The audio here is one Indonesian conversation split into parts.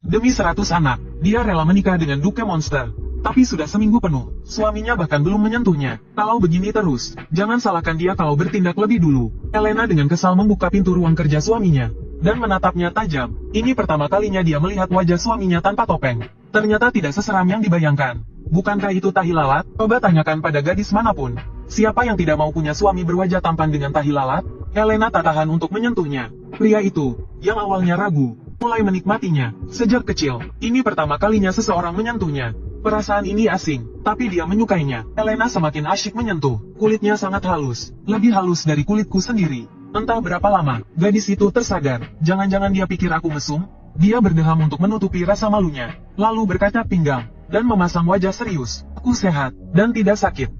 Demi 100 anak, dia rela menikah dengan Duke Monster. Tapi sudah seminggu penuh, suaminya bahkan belum menyentuhnya. Kalau begini terus, jangan salahkan dia kalau bertindak lebih dulu. Elena dengan kesal membuka pintu ruang kerja suaminya dan menatapnya tajam. Ini pertama kalinya dia melihat wajah suaminya tanpa topeng. Ternyata tidak seseram yang dibayangkan. Bukankah itu tahi lalat? Coba tanyakan pada gadis manapun. Siapa yang tidak mau punya suami berwajah tampan dengan tahi lalat? Elena tak tahan untuk menyentuhnya. Pria itu, yang awalnya ragu, mulai menikmatinya. Sejak kecil, ini pertama kalinya seseorang menyentuhnya. Perasaan ini asing, tapi dia menyukainya. Elena semakin asyik menyentuh. Kulitnya sangat halus, lebih halus dari kulitku sendiri. Entah berapa lama, gadis itu tersadar. Jangan-jangan dia pikir aku mesum? Dia berdeham untuk menutupi rasa malunya, lalu berkaca pinggang, dan memasang wajah serius. Aku sehat, dan tidak sakit.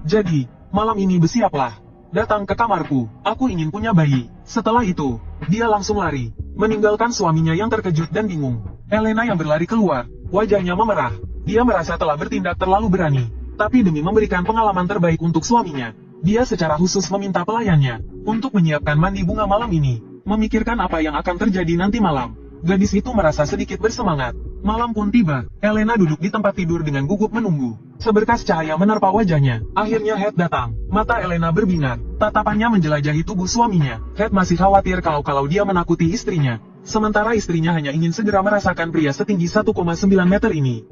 Jadi, malam ini bersiaplah. Datang ke kamarku, aku ingin punya bayi. Setelah itu, dia langsung lari, meninggalkan suaminya yang terkejut dan bingung. Elena yang berlari keluar. Wajahnya memerah. Dia merasa telah bertindak terlalu berani. Tapi demi memberikan pengalaman terbaik untuk suaminya, dia secara khusus meminta pelayannya untuk menyiapkan mandi bunga malam ini. Memikirkan apa yang akan terjadi nanti malam, gadis itu merasa sedikit bersemangat. Malam pun tiba. Elena duduk di tempat tidur dengan gugup menunggu. Seberkas cahaya menerpa wajahnya. Akhirnya Head datang. Mata Elena berbinar. Tatapannya menjelajahi tubuh suaminya. Head masih khawatir kalau dia menakuti istrinya. Sementara istrinya hanya ingin segera merasakan pria setinggi 1,9 meter ini.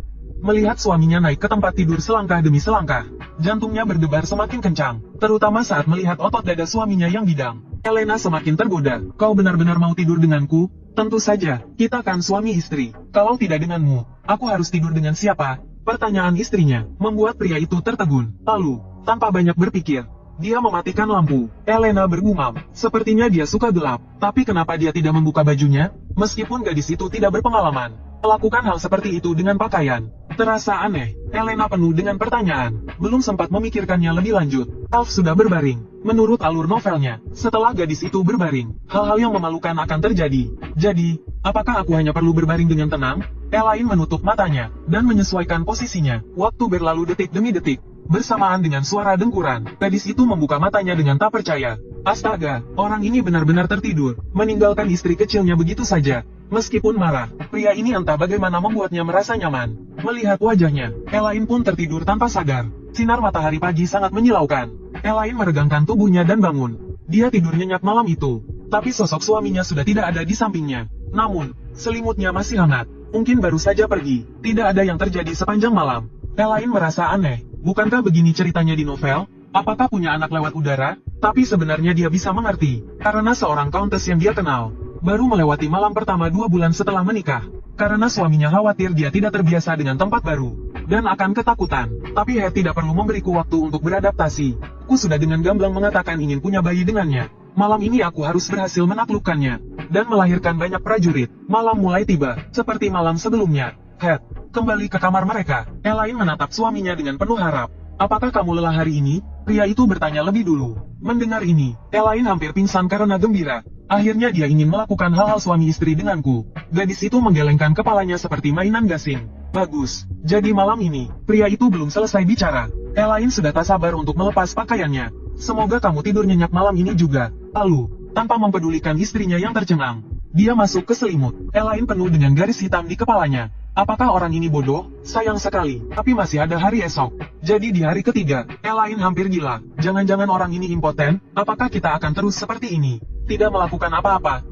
Melihat suaminya naik ke tempat tidur selangkah demi selangkah, jantungnya berdebar semakin kencang, terutama saat melihat otot dada suaminya yang bidang. Elena semakin tergoda. Kau benar-benar mau tidur denganku? Tentu saja, kita kan suami istri. Kalau tidak denganmu, aku harus tidur dengan siapa? Pertanyaan istrinya membuat pria itu tertegun. Lalu, tanpa banyak berpikir, dia mematikan lampu. Elena bergumam, sepertinya dia suka gelap. Tapi kenapa dia tidak membuka bajunya? Meskipun gadis itu tidak berpengalaman melakukan hal seperti itu dengan pakaian, terasa aneh. Elena penuh dengan pertanyaan, belum sempat memikirkannya lebih lanjut. Alf sudah berbaring. Menurut alur novelnya, setelah gadis itu berbaring, hal-hal yang memalukan akan terjadi. Jadi, apakah aku hanya perlu berbaring dengan tenang? Elaine menutup matanya dan menyesuaikan posisinya. Waktu berlalu detik demi detik. Bersamaan dengan suara dengkuran, gadis itu membuka matanya dengan tak percaya. Astaga, orang ini benar-benar tertidur, meninggalkan istri kecilnya begitu saja. Meskipun marah, pria ini entah bagaimana membuatnya merasa nyaman. Melihat wajahnya, Elaine pun tertidur tanpa sadar. Sinar matahari pagi sangat menyilaukan. Elaine meregangkan tubuhnya dan bangun. Dia tidur nyenyak malam itu, tapi sosok suaminya sudah tidak ada di sampingnya. Namun, selimutnya masih hangat. Mungkin baru saja pergi. Tidak ada yang terjadi sepanjang malam. Elaine merasa aneh. Bukankah begini ceritanya di novel? Apakah punya anak lewat udara? Tapi sebenarnya dia bisa mengerti, karena seorang countess yang dia kenal baru melewati malam pertama 2 bulan setelah menikah. Karena suaminya khawatir dia tidak terbiasa dengan tempat baru, dan akan ketakutan. Tapi Head tidak perlu memberiku waktu untuk beradaptasi. Aku sudah dengan gamblang mengatakan ingin punya bayi dengannya. Malam ini aku harus berhasil menaklukkannya, dan melahirkan banyak prajurit. Malam mulai tiba, seperti malam sebelumnya. Head kembali ke kamar mereka. Elaine menatap suaminya dengan penuh harap. Apakah kamu lelah hari ini? Pria itu bertanya lebih dulu. Mendengar ini, Elaine hampir pingsan karena gembira. Akhirnya dia ingin melakukan hal-hal suami istri denganku. Gadis itu menggelengkan kepalanya seperti mainan gasing. Bagus. Jadi malam ini, pria itu belum selesai bicara. Elaine sudah tak sabar untuk melepas pakaiannya. Semoga kamu tidur nyenyak malam ini juga. Lalu, tanpa mempedulikan istrinya yang tercengang, dia masuk ke selimut. Elaine penuh dengan garis hitam di kepalanya. Apakah orang ini bodoh? Sayang sekali, tapi masih ada hari esok. Jadi di hari ketiga, Elaine hampir gila. Jangan-jangan orang ini impoten? Apakah kita akan terus seperti ini? Tidak melakukan apa-apa.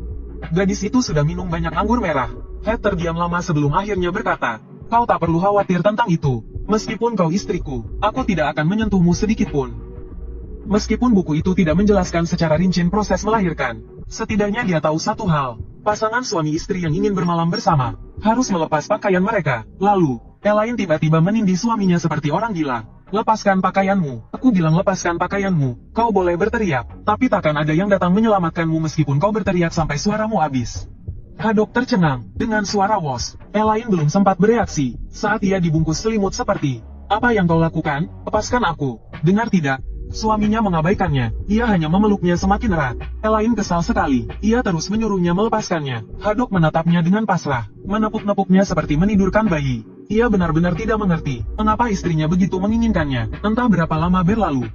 Gadis itu sudah minum banyak anggur merah. Head terdiam lama sebelum akhirnya berkata, kau tak perlu khawatir tentang itu. Meskipun kau istriku, aku tidak akan menyentuhmu sedikitpun. Meskipun buku itu tidak menjelaskan secara rinci proses melahirkan, setidaknya dia tahu satu hal. Pasangan suami istri yang ingin bermalam bersama harus melepas pakaian mereka. Lalu, Elaine tiba-tiba menindih suaminya seperti orang gila. Lepaskan pakaianmu. Aku bilang lepaskan pakaianmu. Kau boleh berteriak, tapi takkan ada yang datang menyelamatkanmu meskipun kau berteriak sampai suaramu habis. Haddock tercengang dengan suara wos. Elaine belum sempat bereaksi saat ia dibungkus selimut seperti, apa yang kau lakukan? Lepaskan aku. Dengar tidak? Suaminya mengabaikannya. Ia hanya memeluknya semakin erat. Elaine kesal sekali. Ia terus menyuruhnya melepaskannya. Haddock menatapnya dengan pasrah, menepuk-nepuknya seperti menidurkan bayi. Ia benar-benar tidak mengerti mengapa istrinya begitu menginginkannya. Entah berapa lama berlalu,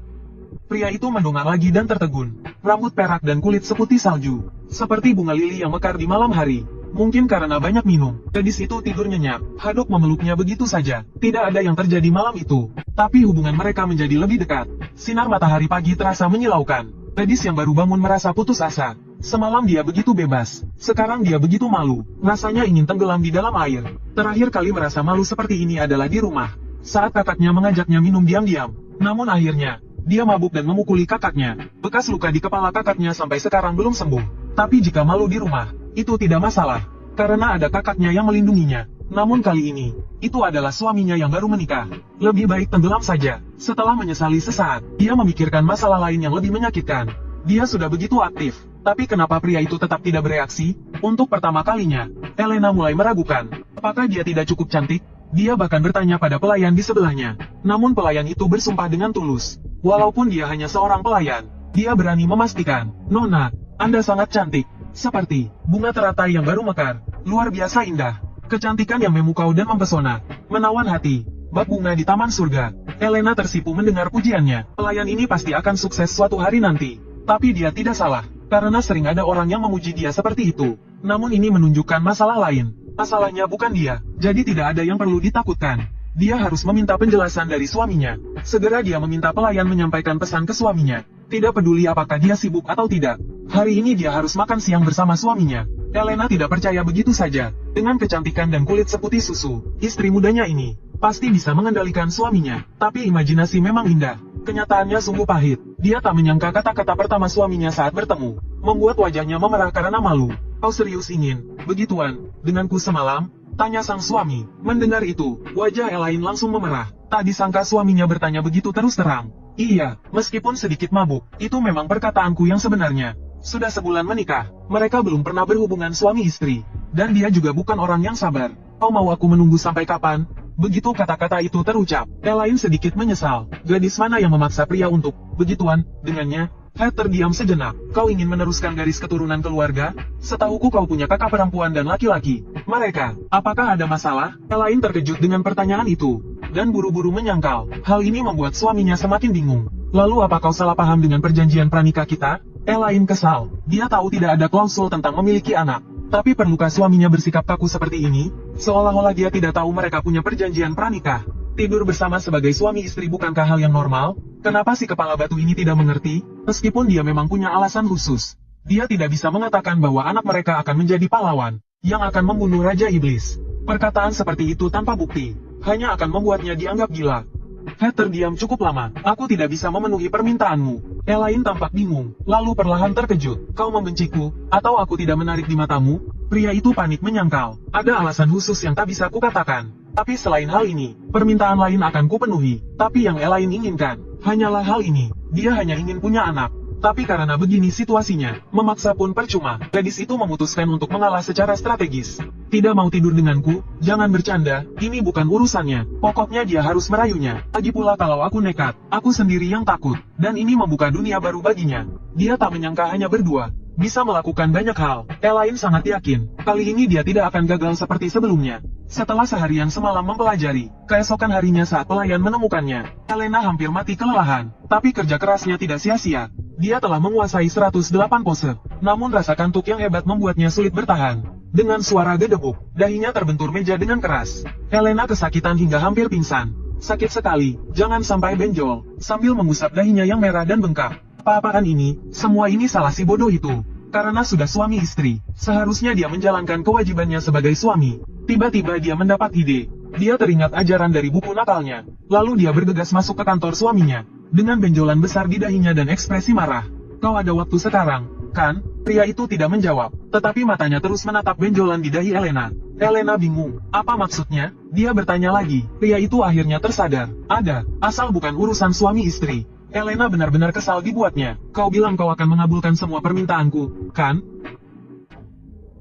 pria itu mendongak lagi dan tertegun. Rambut perak dan kulit seputih salju, seperti bunga lili yang mekar di malam hari. Mungkin karena banyak minum, gadis itu tidur nyenyak. Hadok memeluknya begitu saja. Tidak ada yang terjadi malam itu. Tapi hubungan mereka menjadi lebih dekat. Sinar matahari pagi terasa menyilaukan. Gadis yang baru bangun merasa putus asa. Semalam dia begitu bebas. Sekarang dia begitu malu. Rasanya ingin tenggelam di dalam air. Terakhir kali merasa malu seperti ini adalah di rumah. Saat kakaknya mengajaknya minum diam-diam. Namun akhirnya, dia mabuk dan memukuli kakaknya. Bekas luka di kepala kakaknya sampai sekarang belum sembuh. Tapi jika malu di rumah, itu tidak masalah. Karena ada kakaknya yang melindunginya. Namun kali ini, itu adalah suaminya yang baru menikah. Lebih baik tenggelam saja. Setelah menyesali sesaat, dia memikirkan masalah lain yang lebih menyakitkan. Dia sudah begitu aktif. Tapi kenapa pria itu tetap tidak bereaksi? Untuk pertama kalinya, Elena mulai meragukan. Apakah dia tidak cukup cantik? Dia bahkan bertanya pada pelayan di sebelahnya. Namun pelayan itu bersumpah dengan tulus. Walaupun dia hanya seorang pelayan, dia berani memastikan, "Nona, Anda sangat cantik. Seperti bunga teratai yang baru mekar. Luar biasa indah. Kecantikan yang memukau dan mempesona. Menawan hati. Bak bunga di taman surga." Elena tersipu mendengar pujiannya. Pelayan ini pasti akan sukses suatu hari nanti. Tapi dia tidak salah. Karena sering ada orang yang memuji dia seperti itu. Namun ini menunjukkan masalah lain. Masalahnya bukan dia. Jadi tidak ada yang perlu ditakutkan. Dia harus meminta penjelasan dari suaminya. Segera dia meminta pelayan menyampaikan pesan ke suaminya. Tidak peduli apakah dia sibuk atau tidak. Hari ini dia harus makan siang bersama suaminya. Elena tidak percaya begitu saja. Dengan kecantikan dan kulit seputih susu, istri mudanya ini pasti bisa mengendalikan suaminya. Tapi imajinasi memang indah. Kenyataannya sungguh pahit. Dia tak menyangka kata-kata pertama suaminya saat bertemu. Membuat wajahnya memerah karena malu. "Kau serius ingin begituan denganku semalam?" tanya sang suami. Mendengar itu, wajah Elaine langsung memerah. Tak disangka suaminya bertanya begitu terus terang. "Iya, meskipun sedikit mabuk, itu memang perkataanku yang sebenarnya. Sudah sebulan menikah, mereka belum pernah berhubungan suami istri. Dan dia juga bukan orang yang sabar. Kau mau aku menunggu sampai kapan?" Begitu kata-kata itu terucap, Elaine sedikit menyesal. Gadis mana yang memaksa pria untuk begituan dengannya? Head terdiam sejenak. "Kau ingin meneruskan garis keturunan keluarga? Setahuku kau punya kakak perempuan dan laki-laki. Mereka, apakah ada masalah?" Elaine terkejut dengan pertanyaan itu. Dan buru-buru menyangkal. Hal ini membuat suaminya semakin bingung. "Lalu apa kau salah paham dengan perjanjian pranikah kita?" Elaine kesal. Dia tahu tidak ada klausul tentang memiliki anak. Tapi perlukah suaminya bersikap kaku seperti ini? Seolah-olah dia tidak tahu mereka punya perjanjian pranikah. Tidur bersama sebagai suami istri bukankah hal yang normal? Kenapa si kepala batu ini tidak mengerti? Meskipun dia memang punya alasan khusus. Dia tidak bisa mengatakan bahwa anak mereka akan menjadi pahlawan, yang akan membunuh Raja Iblis. Perkataan seperti itu tanpa bukti, hanya akan membuatnya dianggap gila. Head terdiam cukup lama. "Aku tidak bisa memenuhi permintaanmu." Elaine tampak bingung, lalu perlahan terkejut. "Kau membenciku, atau aku tidak menarik di matamu?" Pria itu panik menyangkal. Ada alasan khusus yang tak bisa kukatakan. Tapi selain hal ini, permintaan lain akan kupenuhi. Tapi yang Elaine inginkan, hanyalah hal ini. Dia hanya ingin punya anak. Tapi karena begini situasinya, memaksa pun percuma. Gadis itu memutuskan untuk mengalah secara strategis. "Tidak mau tidur denganku? Jangan bercanda, ini bukan urusannya. Pokoknya dia harus merayunya. Lagi pula kalau aku nekat, aku sendiri yang takut. Dan ini membuka dunia baru baginya." Dia tak menyangka hanya berdua bisa melakukan banyak hal. Elaine sangat yakin, kali ini dia tidak akan gagal seperti sebelumnya. Setelah seharian semalam mempelajari, keesokan harinya saat pelayan menemukannya, Elena hampir mati kelelahan. Tapi kerja kerasnya tidak sia-sia. Dia telah menguasai 108 pose. Namun rasa kantuk yang hebat membuatnya sulit bertahan. Dengan suara gedebuk, dahinya terbentur meja dengan keras. Elena kesakitan hingga hampir pingsan. "Sakit sekali, jangan sampai benjol." Sambil mengusap dahinya yang merah dan bengkak. "Apa-apaan ini? Semua ini salah si bodoh itu." Karena sudah suami istri, seharusnya dia menjalankan kewajibannya sebagai suami. Tiba-tiba dia mendapat ide. Dia teringat ajaran dari buku nakalnya. Lalu dia bergegas masuk ke kantor suaminya. Dengan benjolan besar di dahinya dan ekspresi marah. "Kau ada waktu sekarang, kan?" Pria itu tidak menjawab, tetapi matanya terus menatap benjolan di dahi Elena. Elena bingung. Apa maksudnya? Dia bertanya lagi. Pria itu akhirnya tersadar. Ada, asal bukan urusan suami istri. Elena benar-benar kesal dibuatnya. "Kau bilang kau akan mengabulkan semua permintaanku, kan?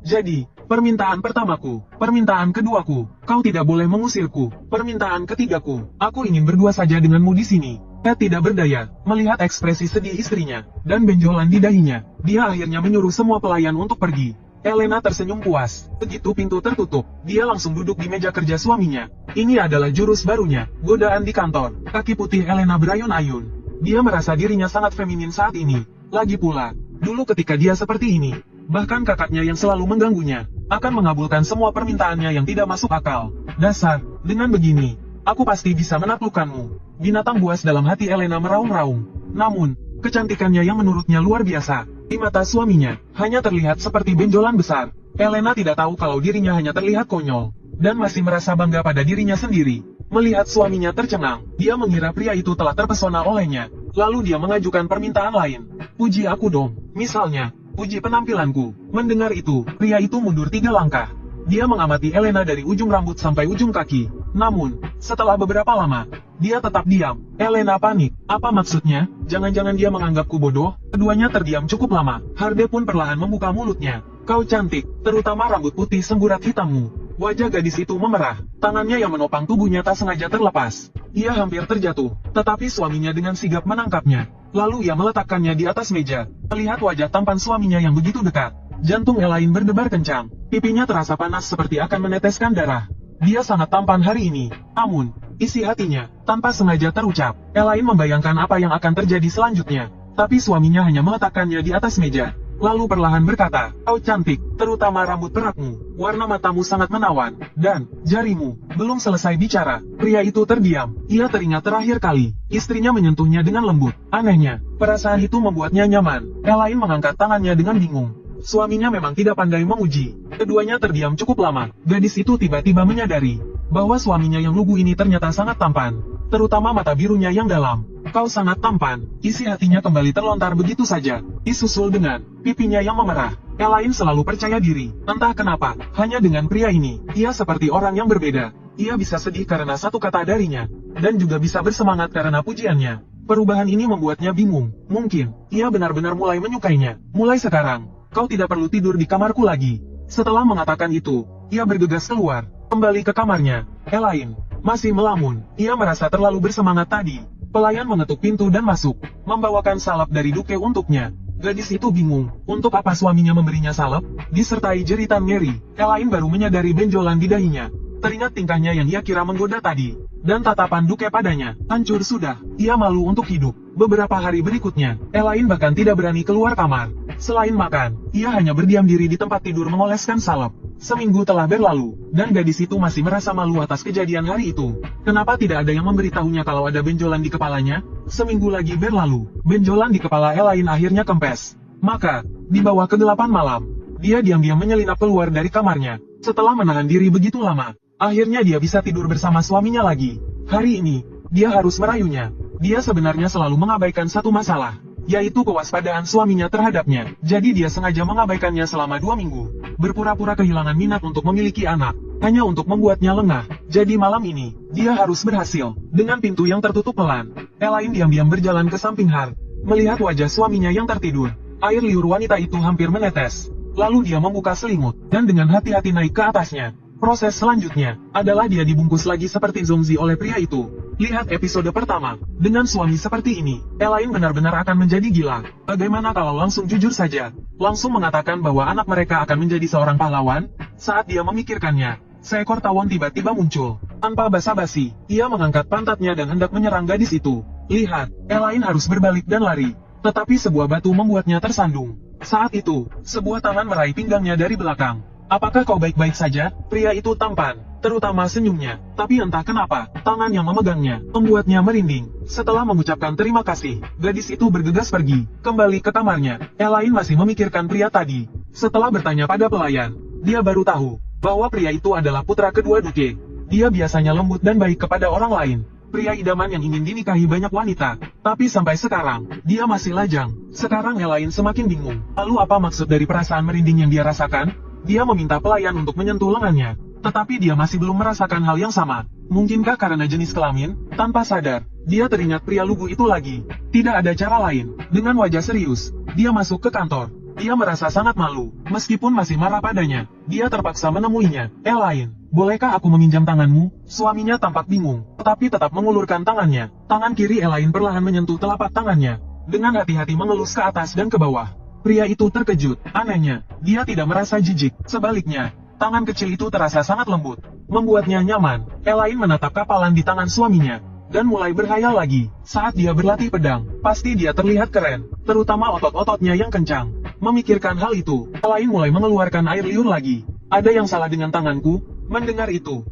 Jadi, permintaan pertamaku, permintaan keduaku, kau tidak boleh mengusirku. Permintaan ketigaku, aku ingin berdua saja denganmu di sini." Ted tidak berdaya, melihat ekspresi sedih istrinya, dan benjolan di dahinya. Dia akhirnya menyuruh semua pelayan untuk pergi. Elena tersenyum puas. Begitu pintu tertutup, dia langsung duduk di meja kerja suaminya. Ini adalah jurus barunya, godaan di kantor. Kaki putih Elena berayun-ayun. Dia merasa dirinya sangat feminin saat ini. Lagi pula, dulu ketika dia seperti ini, bahkan kakaknya yang selalu mengganggunya, akan mengabulkan semua permintaannya yang tidak masuk akal. Dasar, dengan begini, aku pasti bisa menaklukkanmu. Binatang buas dalam hati Elena meraung-raung. Namun, kecantikannya yang menurutnya luar biasa, di mata suaminya, hanya terlihat seperti benjolan besar. Elena tidak tahu kalau dirinya hanya terlihat konyol, dan masih merasa bangga pada dirinya sendiri. Melihat suaminya tercengang, dia mengira pria itu telah terpesona olehnya. Lalu dia mengajukan permintaan lain. Puji aku dong, misalnya, puji penampilanku. Mendengar itu, pria itu mundur 3 langkah. Dia mengamati Elena dari ujung rambut sampai ujung kaki. Namun, setelah beberapa lama, dia tetap diam. Elena panik. Apa maksudnya? Jangan-jangan dia menganggapku bodoh? Keduanya terdiam cukup lama. Harde pun perlahan membuka mulutnya. Kau cantik, terutama rambut putih semburat hitammu. Wajah gadis itu memerah. Tangannya yang menopang tubuhnya tak sengaja terlepas. Ia hampir terjatuh, tetapi suaminya dengan sigap menangkapnya. Lalu ia meletakkannya di atas meja. Melihat wajah tampan suaminya yang begitu dekat, jantung Elaine berdebar kencang. Pipinya terasa panas seperti akan meneteskan darah. Dia sangat tampan hari ini. Namun, isi hatinya, tanpa sengaja terucap. Elaine membayangkan apa yang akan terjadi selanjutnya. Tapi suaminya hanya meletakkannya di atas meja. Lalu perlahan berkata, kau cantik, terutama rambut perakmu, warna matamu sangat menawan, dan jarimu. Belum selesai bicara, pria itu terdiam. Ia teringat terakhir kali, istrinya menyentuhnya dengan lembut. Anehnya, perasaan itu membuatnya nyaman. Elaine mengangkat tangannya dengan bingung. Suaminya memang tidak pandai menguji. Keduanya terdiam cukup lama. Gadis itu tiba-tiba menyadari bahwa suaminya yang lugu ini ternyata sangat tampan, terutama mata birunya yang dalam. Kau sangat tampan. Isi hatinya kembali terlontar begitu saja, disusul dengan pipinya yang memerah. Elaine selalu percaya diri. Entah kenapa, hanya dengan pria ini, ia seperti orang yang berbeda. Ia bisa sedih karena satu kata darinya, dan juga bisa bersemangat karena pujiannya. Perubahan ini membuatnya bingung. Mungkin, ia benar-benar mulai menyukainya. Mulai sekarang, kau tidak perlu tidur di kamarku lagi. Setelah mengatakan itu, ia bergegas keluar, kembali ke kamarnya. Elaine masih melamun. Ia merasa terlalu bersemangat tadi. Pelayan mengetuk pintu dan masuk, membawakan salep dari Duke untuknya. Gadis itu bingung, untuk apa suaminya memberinya salep, disertai jeritan ngeri. Elaine baru menyadari benjolan di dahinya. Teringat tingkahnya yang ia kira menggoda tadi, dan tatapan Duke padanya, hancur sudah. Ia malu untuk hidup. Beberapa hari berikutnya, Elaine bahkan tidak berani keluar kamar. Selain makan, ia hanya berdiam diri di tempat tidur mengoleskan salep. Seminggu telah berlalu, dan gadis itu masih merasa malu atas kejadian hari itu. Kenapa tidak ada yang memberitahunya kalau ada benjolan di kepalanya? Seminggu lagi berlalu, benjolan di kepala Elaine akhirnya kempes. Maka, di bawah kegelapan malam, dia diam-diam menyelinap keluar dari kamarnya. Setelah menahan diri begitu lama, akhirnya dia bisa tidur bersama suaminya lagi. Hari ini, dia harus merayunya. Dia sebenarnya selalu mengabaikan satu masalah, yaitu kewaspadaan suaminya terhadapnya. Jadi dia sengaja mengabaikannya selama 2 minggu. Berpura-pura kehilangan minat untuk memiliki anak, hanya untuk membuatnya lengah. Jadi malam ini, dia harus berhasil. Dengan pintu yang tertutup pelan, Elaine diam-diam berjalan ke samping Har. Melihat wajah suaminya yang tertidur, air liur wanita itu hampir menetes. Lalu dia membuka selimut, dan dengan hati-hati naik ke atasnya. Proses selanjutnya, adalah dia dibungkus lagi seperti zombie oleh pria itu. Lihat episode pertama. Dengan suami seperti ini, Elaine benar-benar akan menjadi gila. Bagaimana kalau langsung jujur saja? Langsung mengatakan bahwa anak mereka akan menjadi seorang pahlawan? Saat dia memikirkannya, seekor tawon tiba-tiba muncul. Tanpa basa-basi, ia mengangkat pantatnya dan hendak menyerang gadis itu. Lihat, Elaine harus berbalik dan lari. Tetapi sebuah batu membuatnya tersandung. Saat itu, sebuah tangan meraih pinggangnya dari belakang. Apakah kau baik-baik saja? Pria itu tampan, terutama senyumnya. Tapi entah kenapa, tangan yang memegangnya, membuatnya merinding. Setelah mengucapkan terima kasih, gadis itu bergegas pergi, kembali ke kamarnya. Elaine masih memikirkan pria tadi. Setelah bertanya pada pelayan, dia baru tahu, bahwa pria itu adalah putra kedua Duke. Dia biasanya lembut dan baik kepada orang lain. Pria idaman yang ingin dinikahi banyak wanita. Tapi sampai sekarang, dia masih lajang. Sekarang Elaine semakin bingung. Lalu apa maksud dari perasaan merinding yang dia rasakan? Dia meminta pelayan untuk menyentuh lengannya, tetapi dia masih belum merasakan hal yang sama. Mungkinkah karena jenis kelamin? Tanpa sadar, dia teringat pria lugu itu lagi. Tidak ada cara lain. Dengan wajah serius, dia masuk ke kantor. Dia merasa sangat malu, meskipun masih marah padanya. Dia terpaksa menemuinya. Elaine, bolehkah aku meminjam tanganmu? Suaminya tampak bingung, tetapi tetap mengulurkan tangannya. Tangan kiri Elaine perlahan menyentuh telapak tangannya, dengan hati-hati mengelus ke atas dan ke bawah. Pria itu terkejut. Anehnya, dia tidak merasa jijik. Sebaliknya, tangan kecil itu terasa sangat lembut, membuatnya nyaman. Elaine menatap kapalan di tangan suaminya, dan mulai berhayal lagi. Saat dia berlatih pedang, pasti dia terlihat keren, terutama otot-ototnya yang kencang. Memikirkan hal itu, Elaine mulai mengeluarkan air liur lagi. Ada yang salah dengan tanganku? Mendengar itu,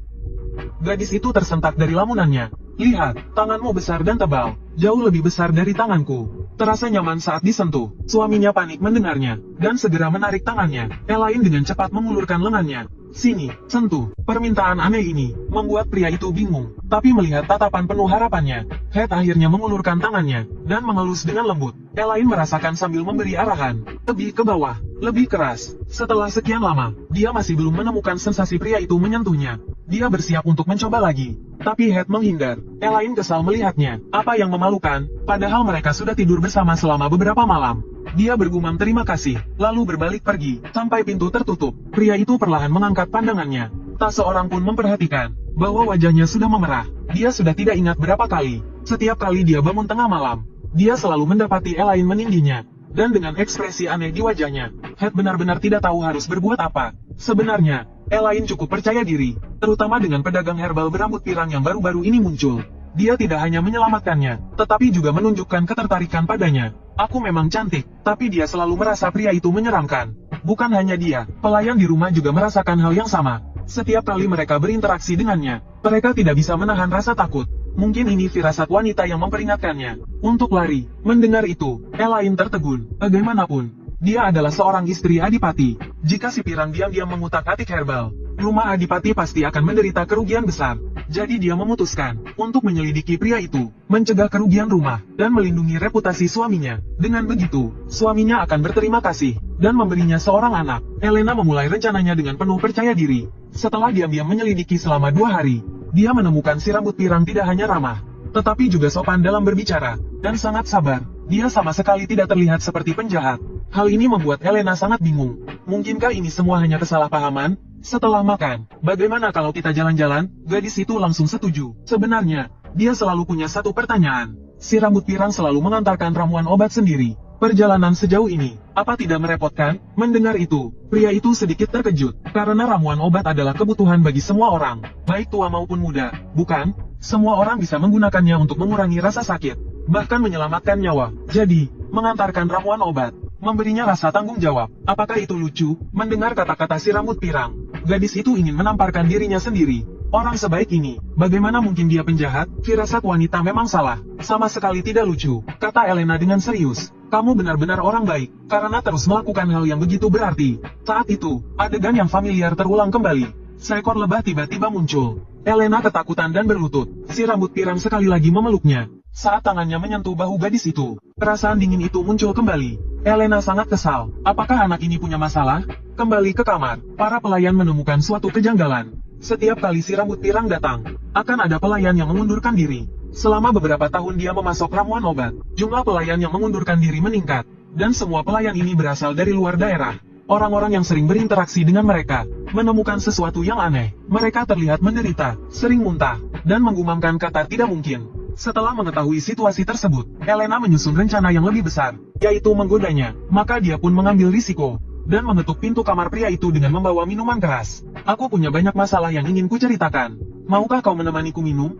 gadis itu tersentak dari lamunannya. Lihat, tanganmu besar dan tebal, jauh lebih besar dari tanganku. Terasa nyaman saat disentuh. Suaminya panik mendengarnya, dan segera menarik tangannya. Elaine dengan cepat mengulurkan lengannya. Sini, sentuh. Permintaan aneh ini membuat pria itu bingung, tapi melihat tatapan penuh harapannya, Head akhirnya mengulurkan tangannya dan mengelus dengan lembut. Elaine merasakan sambil memberi arahan, lebih ke bawah, lebih keras. Setelah sekian lama, dia masih belum menemukan sensasi pria itu menyentuhnya. Dia bersiap untuk mencoba lagi, tapi Head menghindar. Elaine kesal melihatnya. Apa yang memalukan, padahal mereka sudah tidur bersama selama beberapa malam. Dia bergumam terima kasih, lalu berbalik pergi, sampai pintu tertutup. Pria itu perlahan mengangkat pandangannya. Tak seorang pun memperhatikan, bahwa wajahnya sudah memerah. Dia sudah tidak ingat berapa kali. Setiap kali dia bangun tengah malam, dia selalu mendapati Elaine menindihnya. Dan dengan ekspresi aneh di wajahnya, Head benar-benar tidak tahu harus berbuat apa. Sebenarnya, Elaine cukup percaya diri, terutama dengan pedagang herbal berambut pirang yang baru-baru ini muncul. Dia tidak hanya menyelamatkannya, tetapi juga menunjukkan ketertarikan padanya. Aku memang cantik, tapi dia selalu merasa pria itu menyeramkan. Bukan hanya dia, pelayan di rumah juga merasakan hal yang sama. Setiap kali mereka berinteraksi dengannya, mereka tidak bisa menahan rasa takut. Mungkin ini firasat wanita yang memperingatkannya untuk lari. Mendengar itu, Elaine tertegun. Bagaimanapun, dia adalah seorang istri Adipati. Jika si pirang diam-diam mengutak-atik herbal, rumah Adipati pasti akan menderita kerugian besar. Jadi dia memutuskan untuk menyelidiki pria itu, mencegah kerugian rumah, dan melindungi reputasi suaminya. Dengan begitu, suaminya akan berterima kasih, dan memberinya seorang anak. Elena memulai rencananya dengan penuh percaya diri. Setelah diam-diam menyelidiki selama 2 hari, dia menemukan si rambut pirang tidak hanya ramah, tetapi juga sopan dalam berbicara, dan sangat sabar. Dia sama sekali tidak terlihat seperti penjahat. Hal ini membuat Elena sangat bingung. Mungkinkah ini semua hanya kesalahpahaman? Setelah makan, bagaimana kalau kita jalan-jalan? Gadis itu langsung setuju. Sebenarnya, dia selalu punya satu pertanyaan. Si rambut pirang selalu mengantarkan ramuan obat sendiri. Perjalanan sejauh ini, apa tidak merepotkan? Mendengar itu, pria itu sedikit terkejut, karena ramuan obat adalah kebutuhan bagi semua orang, baik tua maupun muda, bukan? Semua orang bisa menggunakannya untuk mengurangi rasa sakit, bahkan menyelamatkan nyawa. Jadi, mengantarkan ramuan obat, memberinya rasa tanggung jawab. Apakah itu lucu? Mendengar kata-kata si rambut pirang, gadis itu ingin menamparkan dirinya sendiri. Orang sebaik ini, bagaimana mungkin dia penjahat? Firasat wanita memang salah, sama sekali tidak lucu, kata Elena dengan serius. Kamu benar-benar orang baik, karena terus melakukan hal yang begitu berarti. Saat itu, adegan yang familiar terulang kembali. Seekor lebah tiba-tiba muncul. Elena ketakutan dan berlutut. Si rambut pirang sekali lagi memeluknya. Saat tangannya menyentuh bahu gadis itu, perasaan dingin itu muncul kembali. Elena sangat kesal. Apakah anak ini punya masalah? Kembali ke kamar, para pelayan menemukan suatu kejanggalan. Setiap kali si rambut pirang datang, akan ada pelayan yang mengundurkan diri. Selama beberapa tahun dia memasok ramuan obat, jumlah pelayan yang mengundurkan diri meningkat. Dan semua pelayan ini berasal dari luar daerah. Orang-orang yang sering berinteraksi dengan mereka, menemukan sesuatu yang aneh. Mereka terlihat menderita, sering muntah, dan menggumamkan kata tidak mungkin. Setelah mengetahui situasi tersebut, Elena menyusun rencana yang lebih besar, yaitu menggodanya. Maka dia pun mengambil risiko, dan mengetuk pintu kamar pria itu dengan membawa minuman keras. Aku punya banyak masalah yang ingin kuceritakan. Maukah kau menemaniku minum?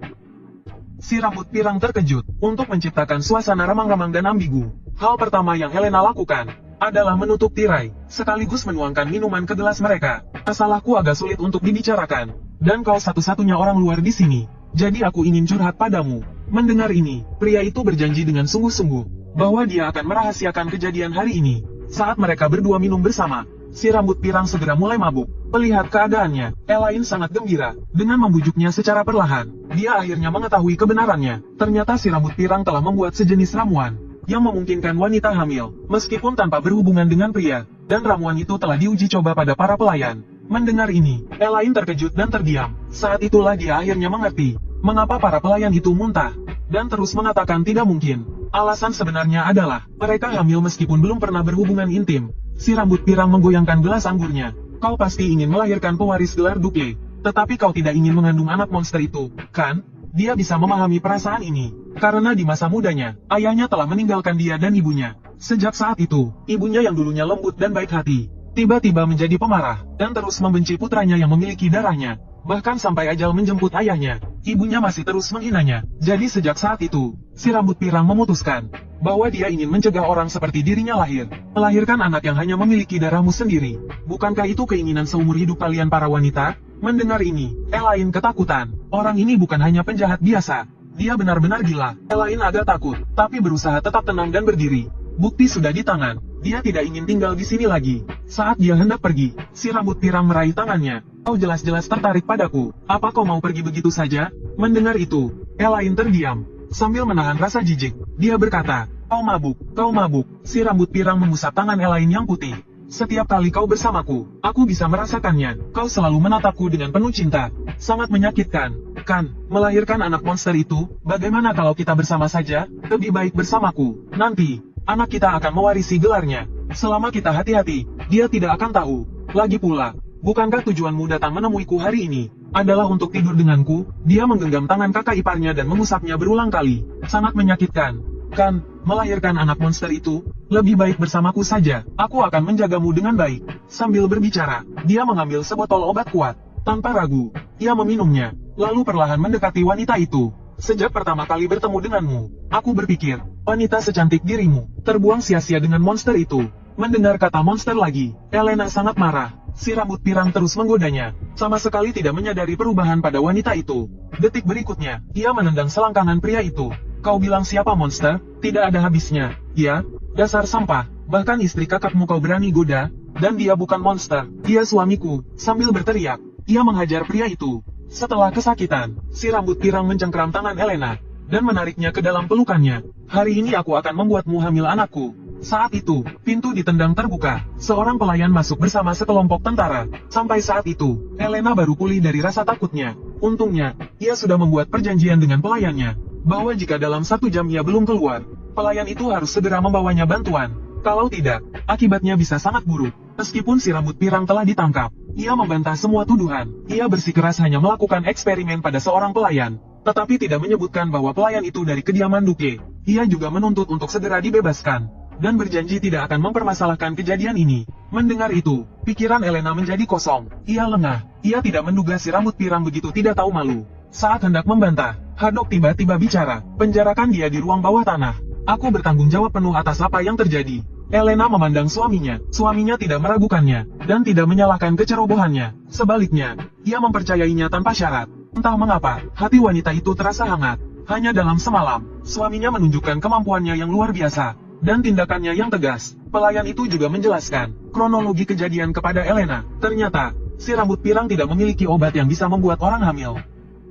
Si rambut pirang terkejut, untuk menciptakan suasana remang-remang dan ambigu. Hal pertama yang Elena lakukan, adalah menutup tirai, sekaligus menuangkan minuman ke gelas mereka. Masalahku agak sulit untuk dibicarakan, dan kau satu-satunya orang luar di sini. Jadi aku ingin curhat padamu. Mendengar ini, pria itu berjanji dengan sungguh-sungguh, bahwa dia akan merahasiakan kejadian hari ini. Saat mereka berdua minum bersama, si rambut pirang segera mulai mabuk. Melihat keadaannya, Elaine sangat gembira. Dengan membujuknya secara perlahan, dia akhirnya mengetahui kebenarannya. Ternyata si rambut pirang telah membuat sejenis ramuan, yang memungkinkan wanita hamil, meskipun tanpa berhubungan dengan pria. Dan ramuan itu telah diuji coba pada para pelayan. Mendengar ini, Elaine terkejut dan terdiam. Saat itulah dia akhirnya mengerti, mengapa para pelayan itu muntah, dan terus mengatakan tidak mungkin. Alasan sebenarnya adalah, mereka hamil meskipun belum pernah berhubungan intim. Si rambut pirang menggoyangkan gelas anggurnya. Kau pasti ingin melahirkan pewaris gelar duke, tetapi kau tidak ingin mengandung anak monster itu, kan? Dia bisa memahami perasaan ini, karena di masa mudanya, ayahnya telah meninggalkan dia dan ibunya. Sejak saat itu, ibunya yang dulunya lembut dan baik hati, tiba-tiba menjadi pemarah, dan terus membenci putranya yang memiliki darahnya. Bahkan sampai ajal menjemput ayahnya, ibunya masih terus menghinanya. Jadi sejak saat itu, si rambut pirang memutuskan bahwa dia ingin mencegah orang seperti dirinya lahir. Melahirkan anak yang hanya memiliki darahmu sendiri. Bukankah itu keinginan seumur hidup kalian para wanita? Mendengar ini, Elaine ketakutan. Orang ini bukan hanya penjahat biasa. Dia benar-benar gila. Elaine agak takut, tapi berusaha tetap tenang dan berdiri. Bukti sudah di tangan. Dia tidak ingin tinggal di sini lagi. Saat dia hendak pergi, si rambut pirang meraih tangannya. Kau jelas-jelas tertarik padaku. Apa kau mau pergi begitu saja? Mendengar itu, Elaine terdiam. Sambil menahan rasa jijik, dia berkata, kau mabuk, kau mabuk. Si rambut pirang mengusap tangan Elaine yang putih. Setiap kali kau bersamaku, aku bisa merasakannya. Kau selalu menatapku dengan penuh cinta. Sangat menyakitkan, kan? Melahirkan anak monster itu, bagaimana kalau kita bersama saja? Lebih baik bersamaku. Nanti, anak kita akan mewarisi gelarnya. Selama kita hati-hati, dia tidak akan tahu. Lagi pula, bukankah tujuanmu datang menemuiku hari ini adalah untuk tidur denganku? Dia menggenggam tangan kakak iparnya dan mengusapnya berulang kali. Sangat menyakitkan, kan? Melahirkan anak monster itu, lebih baik bersamaku saja. Aku akan menjagamu dengan baik. Sambil berbicara, dia mengambil sebotol obat kuat. Tanpa ragu, ia meminumnya, lalu perlahan mendekati wanita itu. Sejak pertama kali bertemu denganmu, aku berpikir, wanita secantik dirimu, terbuang sia-sia dengan monster itu. Mendengar kata monster lagi, Elena sangat marah. Si rambut pirang terus menggodanya, sama sekali tidak menyadari perubahan pada wanita itu. Detik berikutnya, ia menendang selangkangan pria itu. Kau bilang siapa monster? Tidak ada habisnya. Ya, dasar sampah. Bahkan istri kakakmu kau berani goda, dan dia bukan monster, dia suamiku. Sambil berteriak, ia menghajar pria itu. Setelah kesakitan, si rambut pirang mencengkeram tangan Elena, dan menariknya ke dalam pelukannya. Hari ini aku akan membuatmu hamil anakku. Saat itu, pintu ditendang terbuka. Seorang pelayan masuk bersama sekelompok tentara. Sampai saat itu, Elena baru pulih dari rasa takutnya. Untungnya, ia sudah membuat perjanjian dengan pelayannya, bahwa jika dalam 1 jam ia belum keluar, pelayan itu harus segera membawanya bantuan. Kalau tidak, akibatnya bisa sangat buruk. Meskipun si rambut pirang telah ditangkap, ia membantah semua tuduhan. Ia bersikeras hanya melakukan eksperimen pada seorang pelayan, tetapi tidak menyebutkan bahwa pelayan itu dari kediaman Duke. Ia juga menuntut untuk segera dibebaskan, dan berjanji tidak akan mempermasalahkan kejadian ini. Mendengar itu, pikiran Elena menjadi kosong. Ia lengah. Ia tidak menduga si rambut pirang begitu tidak tahu malu. Saat hendak membantah, Haddock tiba-tiba bicara, penjarakan dia di ruang bawah tanah. Aku bertanggung jawab penuh atas apa yang terjadi. Elena memandang suaminya. Suaminya tidak meragukannya, dan tidak menyalahkan kecerobohannya. Sebaliknya, ia mempercayainya tanpa syarat. Entah mengapa, hati wanita itu terasa hangat. Hanya dalam semalam, suaminya menunjukkan kemampuannya yang luar biasa, dan tindakannya yang tegas. Pelayan itu juga menjelaskan kronologi kejadian kepada Elena. Ternyata, si rambut pirang tidak memiliki obat yang bisa membuat orang hamil.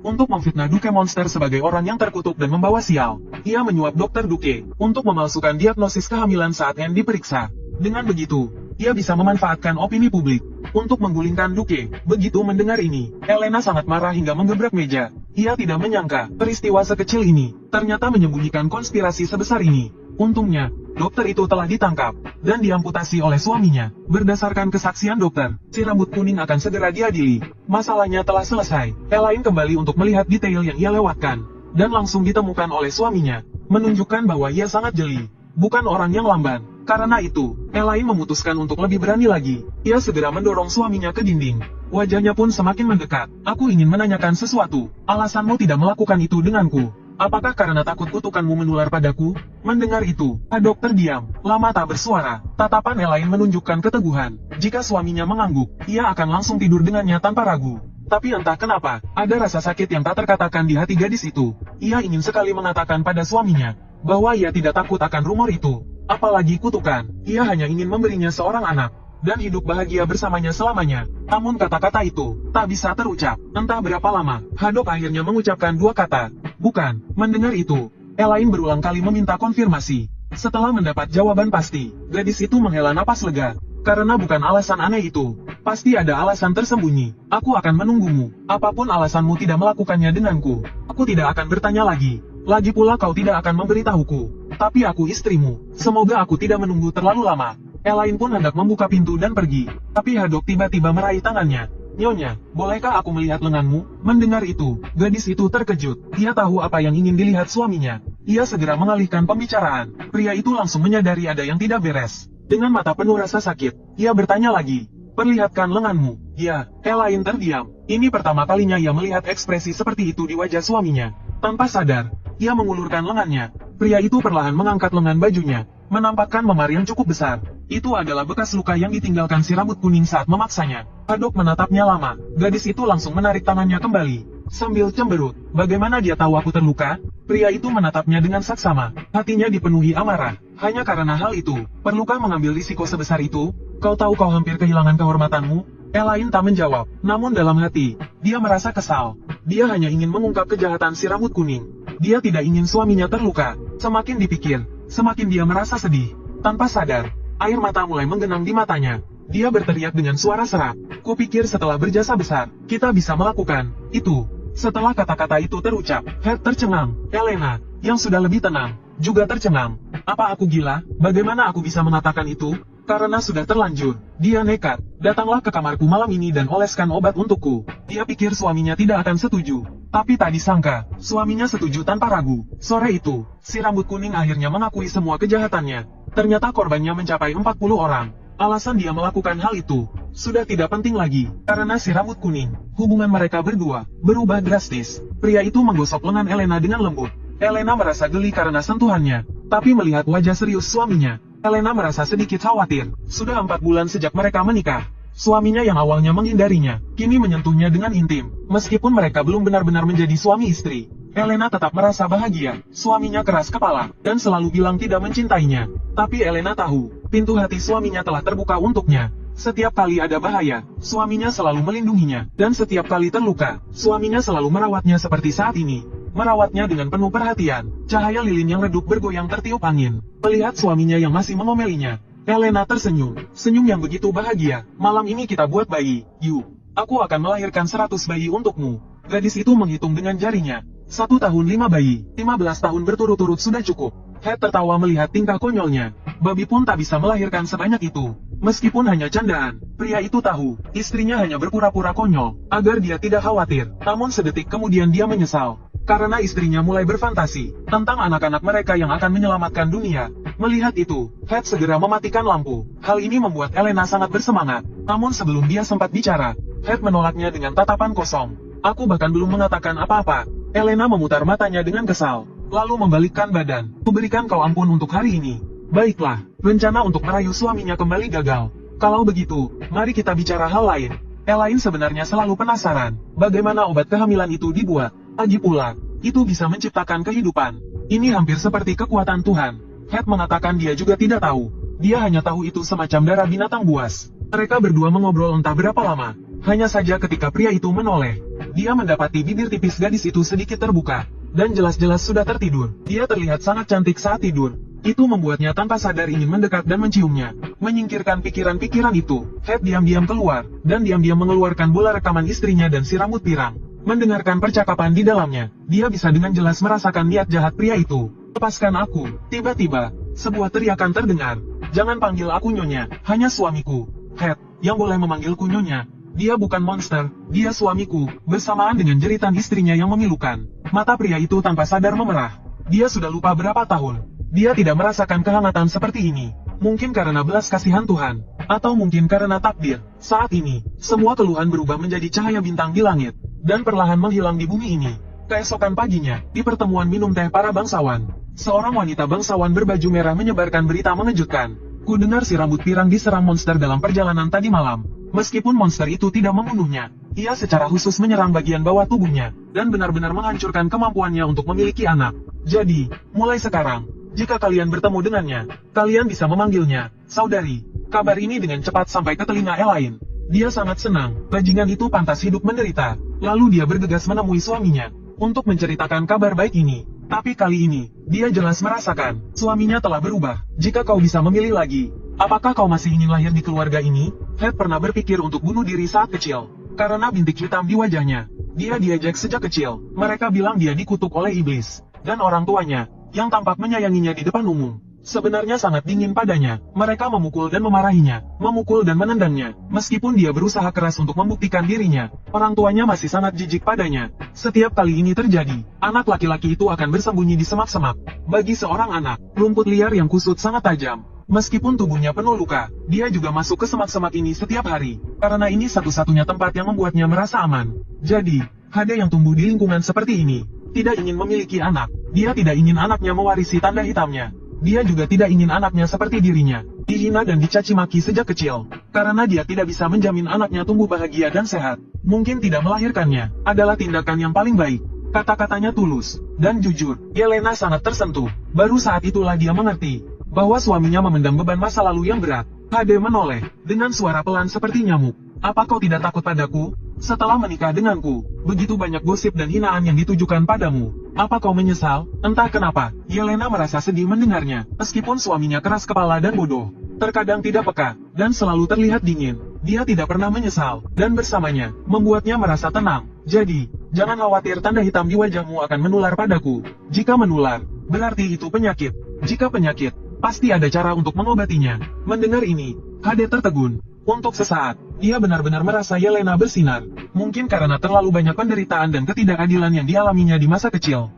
Untuk memfitnah Duke Monster sebagai orang yang terkutuk dan membawa sial, ia menyuap Dr. Duke untuk memalsukan diagnosis kehamilan saat Anne diperiksa. Dengan begitu, ia bisa memanfaatkan opini publik untuk menggulingkan Duke. Begitu mendengar ini, Elena sangat marah hingga menggebrak meja. Ia tidak menyangka peristiwa sekecil ini ternyata menyembunyikan konspirasi sebesar ini. Untungnya, dokter itu telah ditangkap dan diamputasi oleh suaminya. Berdasarkan kesaksian dokter, si rambut kuning akan segera diadili. Masalahnya telah selesai. Elaine kembali untuk melihat detail yang ia lewatkan, dan langsung ditemukan oleh suaminya, menunjukkan bahwa ia sangat jeli, bukan orang yang lamban. Karena itu, Elaine memutuskan untuk lebih berani lagi. Ia segera mendorong suaminya ke dinding. Wajahnya pun semakin mendekat. Aku ingin menanyakan sesuatu. Alasanmu tidak melakukan itu denganku. Apakah karena takut kutukanmu menular padaku? Mendengar itu, Haddock terdiam, lama tak bersuara. Tatapan Elaine menunjukkan keteguhan. Jika suaminya mengangguk, ia akan langsung tidur dengannya tanpa ragu. Tapi entah kenapa, ada rasa sakit yang tak terkatakan di hati gadis itu. Ia ingin sekali mengatakan pada suaminya bahwa ia tidak takut akan rumor itu, apalagi kutukan. Ia hanya ingin memberinya seorang anak dan hidup bahagia bersamanya selamanya. Namun kata-kata itu tak bisa terucap. Entah berapa lama, Haddock akhirnya mengucapkan 2 kata, bukan. Mendengar itu, Elaine berulang kali meminta konfirmasi. Setelah mendapat jawaban pasti, gadis itu menghela napas lega. Karena bukan alasan aneh itu, pasti ada alasan tersembunyi. Aku akan menunggumu. Apapun alasanmu tidak melakukannya denganku, aku tidak akan bertanya lagi. Lagi pula kau tidak akan memberitahuku. Tapi aku istrimu. Semoga aku tidak menunggu terlalu lama. Elaine pun hendak membuka pintu dan pergi. Tapi Haddock tiba-tiba meraih tangannya. Nyonya, bolehkah aku melihat lenganmu? Mendengar itu, gadis itu terkejut. Ia tahu apa yang ingin dilihat suaminya. Ia segera mengalihkan pembicaraan. Pria itu langsung menyadari ada yang tidak beres. Dengan mata penuh rasa sakit, ia bertanya lagi, Perlihatkan lenganmu. Ya, Elaine terdiam. Ini pertama kalinya ia melihat ekspresi seperti itu di wajah suaminya. Tanpa sadar, ia mengulurkan lengannya. Pria itu perlahan mengangkat lengan bajunya, menampakkan memar yang cukup besar. Itu adalah bekas luka yang ditinggalkan si rambut kuning saat memaksanya. Haddock menatapnya lama. Gadis itu langsung menarik tangannya kembali. Sambil cemberut, bagaimana dia tahu aku terluka? Pria itu menatapnya dengan saksama. Hatinya dipenuhi amarah. Hanya karena hal itu, perlukah mengambil risiko sebesar itu? Kau tahu kau hampir kehilangan kehormatanmu? Elaine tak menjawab, namun dalam hati, dia merasa kesal. Dia hanya ingin mengungkap kejahatan si rambut kuning. Dia tidak ingin suaminya terluka. Semakin dipikir, semakin dia merasa sedih. Tanpa sadar, air mata mulai menggenang di matanya. Dia berteriak dengan suara serak. Kupikir setelah berjasa besar, kita bisa melakukan itu. Setelah kata-kata itu terucap, Head tercengang. Elena, yang sudah lebih tenang, juga tercengang. Apa aku gila? Bagaimana aku bisa mengatakan itu? Karena sudah terlanjur, dia nekat. Datanglah ke kamarku malam ini dan oleskan obat untukku. Dia pikir suaminya tidak akan setuju. Tapi tak disangka, suaminya setuju tanpa ragu. Sore itu, si rambut kuning akhirnya mengakui semua kejahatannya. Ternyata korbannya mencapai 40 orang. Alasan dia melakukan hal itu sudah tidak penting lagi, karena si rambut kuning. Hubungan mereka berdua berubah drastis. Pria itu menggosok lengan Elena dengan lembut. Elena merasa geli karena sentuhannya, tapi melihat wajah serius suaminya, Elena merasa sedikit khawatir. Sudah 4 bulan sejak mereka menikah. Suaminya yang awalnya menghindarinya, kini menyentuhnya dengan intim. Meskipun mereka belum benar-benar menjadi suami istri, Elena tetap merasa bahagia. Suaminya keras kepala, dan selalu bilang tidak mencintainya. Tapi Elena tahu, pintu hati suaminya telah terbuka untuknya. Setiap kali ada bahaya, suaminya selalu melindunginya. Dan setiap kali terluka, suaminya selalu merawatnya seperti saat ini. Merawatnya dengan penuh perhatian. Cahaya lilin yang redup bergoyang tertiup angin. Melihat suaminya yang masih mengomelinya, Elena tersenyum. Senyum yang begitu bahagia. Malam ini kita buat bayi, yuk. Aku akan melahirkan 100 bayi untukmu. Gadis itu menghitung dengan jarinya. 1 tahun 5 bayi, 15 tahun berturut-turut sudah cukup. Head tertawa melihat tingkah konyolnya. Babi pun tak bisa melahirkan sebanyak itu. Meskipun hanya candaan, pria itu tahu, istrinya hanya berpura-pura konyol, agar dia tidak khawatir. Namun sedetik kemudian dia menyesal. Karena istrinya mulai berfantasi tentang anak-anak mereka yang akan menyelamatkan dunia. Melihat itu, Head segera mematikan lampu. Hal ini membuat Elena sangat bersemangat. Namun sebelum dia sempat bicara, Head menolaknya dengan tatapan kosong. Aku bahkan belum mengatakan apa-apa. Elena memutar matanya dengan kesal, lalu membalikkan badan. Kuberikan kau ampun untuk hari ini. Baiklah, rencana untuk merayu suaminya kembali gagal. Kalau begitu, mari kita bicara hal lain. Elaine sebenarnya selalu penasaran, bagaimana obat kehamilan itu dibuat. Lagi pula, itu bisa menciptakan kehidupan. Ini hampir seperti kekuatan Tuhan. Head mengatakan dia juga tidak tahu. Dia hanya tahu itu semacam darah binatang buas. Mereka berdua mengobrol entah berapa lama. Hanya saja ketika pria itu menoleh, dia mendapati bibir tipis gadis itu sedikit terbuka. Dan jelas-jelas sudah tertidur. Dia terlihat sangat cantik saat tidur. Itu membuatnya tanpa sadar ingin mendekat dan menciumnya. Menyingkirkan pikiran-pikiran itu, Head diam-diam keluar, dan diam-diam mengeluarkan bola rekaman istrinya dan si rambut pirang. Mendengarkan percakapan di dalamnya, dia bisa dengan jelas merasakan niat jahat pria itu. Lepaskan aku. Tiba-tiba, sebuah teriakan terdengar. Jangan panggil aku nyonya, hanya suamiku. Head, yang boleh memanggilku nyonya. Dia bukan monster, dia suamiku. Bersamaan dengan jeritan istrinya yang memilukan, mata pria itu tanpa sadar memerah. Dia sudah lupa berapa tahun dia tidak merasakan kehangatan seperti ini. Mungkin karena belas kasihan Tuhan, atau mungkin karena takdir. Saat ini, semua keluhan berubah menjadi cahaya bintang di langit, dan perlahan menghilang di bumi ini. Keesokan paginya, di pertemuan minum teh para bangsawan, seorang wanita bangsawan berbaju merah menyebarkan berita mengejutkan. Ku dengar si rambut pirang diserang monster dalam perjalanan tadi malam. Meskipun monster itu tidak membunuhnya, ia secara khusus menyerang bagian bawah tubuhnya, dan benar-benar menghancurkan kemampuannya untuk memiliki anak. Jadi, mulai sekarang, jika kalian bertemu dengannya, kalian bisa memanggilnya saudari. Kabar ini dengan cepat sampai ke telinga Elaine. Dia sangat senang, bajingan itu pantas hidup menderita. Lalu dia bergegas menemui suaminya untuk menceritakan kabar baik ini. Tapi kali ini, dia jelas merasakan suaminya telah berubah. Jika kau bisa memilih lagi, apakah kau masih ingin lahir di keluarga ini? Head pernah berpikir untuk bunuh diri saat kecil, karena bintik hitam di wajahnya. Dia diejek sejak kecil. Mereka bilang dia dikutuk oleh iblis, dan orang tuanya yang tampak menyayanginya di depan umum, sebenarnya sangat dingin padanya. Mereka memukul dan memarahinya, memukul dan menendangnya. Meskipun dia berusaha keras untuk membuktikan dirinya, orang tuanya masih sangat jijik padanya. Setiap kali ini terjadi, anak laki-laki itu akan bersembunyi di semak-semak. Bagi seorang anak, rumput liar yang kusut sangat tajam. Meskipun tubuhnya penuh luka, dia juga masuk ke semak-semak ini setiap hari, karena ini satu-satunya tempat yang membuatnya merasa aman. Jadi, Hade yang tumbuh di lingkungan seperti ini, tidak ingin memiliki anak. Dia tidak ingin anaknya mewarisi tanda hitamnya. Dia juga tidak ingin anaknya seperti dirinya, dihina dan dicaci maki sejak kecil, karena dia tidak bisa menjamin anaknya tumbuh bahagia dan sehat. Mungkin tidak melahirkannya adalah tindakan yang paling baik. Kata-katanya tulus dan jujur. Yelena sangat tersentuh. Baru saat itulah dia mengerti bahwa suaminya memendam beban masa lalu yang berat. Hade menoleh dengan suara pelan seperti nyamuk. Apa kau tidak takut padaku? Setelah menikah denganku, begitu banyak gosip dan hinaan yang ditujukan padamu. Apa kau menyesal? Entah kenapa, Yelena merasa sedih mendengarnya. Meskipun suaminya keras kepala dan bodoh, terkadang tidak peka, dan selalu terlihat dingin, dia tidak pernah menyesal, dan bersamanya, membuatnya merasa tenang. Jadi, jangan khawatir, tanda hitam di wajahmu akan menular padaku. Jika menular, berarti itu penyakit. Jika penyakit, pasti ada cara untuk mengobatinya. Mendengar ini, Hade tertegun. Untuk sesaat, dia benar-benar merasa Yelena bersinar. Mungkin karena terlalu banyak penderitaan dan ketidakadilan yang dialaminya di masa kecil,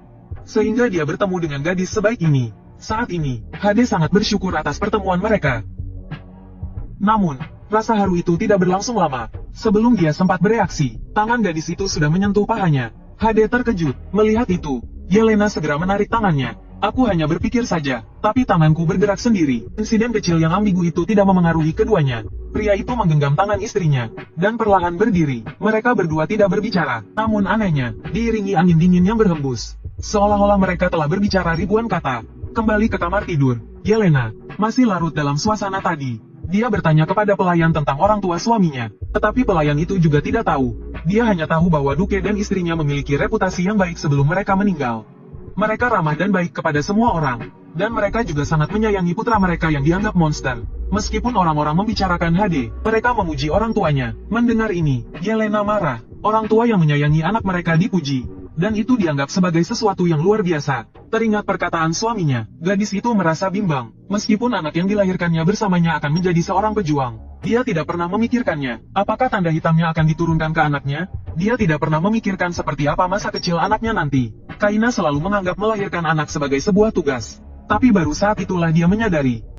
sehingga dia bertemu dengan gadis sebaik ini. Saat ini, Hade sangat bersyukur atas pertemuan mereka. Namun, rasa haru itu tidak berlangsung lama. Sebelum dia sempat bereaksi, tangan gadis itu sudah menyentuh pahanya. Hade terkejut melihat itu. Yelena segera menarik tangannya. Aku hanya berpikir saja, tapi tanganku bergerak sendiri. Insiden kecil yang ambigu itu tidak memengaruhi keduanya. Pria itu menggenggam tangan istrinya, dan perlahan berdiri. Mereka berdua tidak berbicara, namun anehnya, diiringi angin dingin yang berhembus. Seolah-olah mereka telah berbicara ribuan kata. Kembali ke kamar tidur, Yelena masih larut dalam suasana tadi. Dia bertanya kepada pelayan tentang orang tua suaminya, tetapi pelayan itu juga tidak tahu. Dia hanya tahu bahwa Duke dan istrinya memiliki reputasi yang baik sebelum mereka meninggal. Mereka ramah dan baik kepada semua orang, dan mereka juga sangat menyayangi putra mereka yang dianggap monster. Meskipun orang-orang membicarakan Hade, mereka memuji orang tuanya. Mendengar ini, Yelena marah. Orang tua yang menyayangi anak mereka dipuji, dan itu dianggap sebagai sesuatu yang luar biasa. Teringat perkataan suaminya, gadis itu merasa bimbang. Meskipun anak yang dilahirkannya bersamanya akan menjadi seorang pejuang, dia tidak pernah memikirkannya. Apakah tanda hitamnya akan diturunkan ke anaknya? Dia tidak pernah memikirkan seperti apa masa kecil anaknya nanti. Kaina selalu menganggap melahirkan anak sebagai sebuah tugas. Tapi baru saat itulah dia menyadari